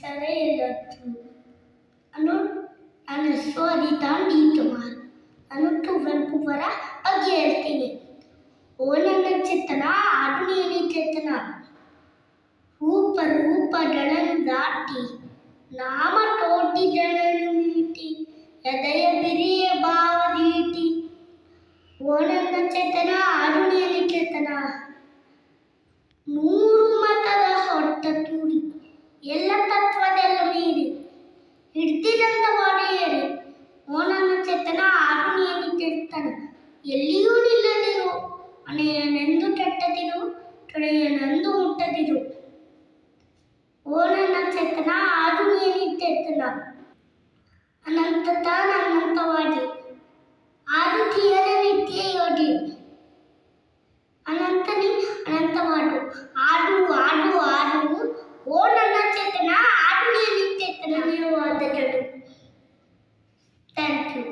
ಸರೆಯಲತ್ತು ಅನು ನನ್ನ ಹೆಸರು ಅನಿತಾ ಡಿ.ಕುಮಾರ್. ನಾನು ಕುವೆಂಪು ಅವರ ಬಗ್ಗೆ ಹೇಳ್ತೀನಿ. ಓ ನನ್ನ ಚೇತನ ಆಡುನೇನಿ ಚೇತನ, ರೂಪಗಳನ್ನು ದಾಟಿ ನಾಮ ತೋಟಿಗಳನ್ನು ಮೀಟಿ ಹೃದಯ ಬಿರಿಯ ಭಾವದೀಟಿ. ಓ ನನ್ನ ಚೇತನ ಆಡುನೇನಿ ಚೇತನ, ನೂರು ಮತದ ಹೊಟ್ಟ ತೂರಿ ಎಲ್ಲ ತತ್ವದೆಲ್ಲ ಮೀರಿ ಹಿಡ್ದಿದಂತ ಒಡೆಯರೆ. ಓ ನನ್ನ ಚೇತನ ಆಡುನೇನಿ ಚೇತನ, ಎಲ್ಲಿಯೂ ನಿಲ್ಲದಿರು, ಅಣೆಯನೆಂದು ಕೆಟ್ಟದಿರು, ತೊಡೆಯನೆಂದು ಮುಟ್ಟದಿರು. ಓ ನನ್ನ ಚೇತನ ಆಡುನೇನಿ ಚೇತನ, ಅನಂತತ ಅನಂತವಾದಿ ಆರುತಿಯರ ನಿತ್ಯ ಯೋಗಿ. ಅನಂತನಿ ಅನಂತವಾಡು ಆಡು ಆಡು ಆಡು. ಓ ನನ್ನ ಚೇತನ ಆಡುನೇನಿ ಚೇತನ. ಧನ್ಯವಾದಗಳು. Thank you.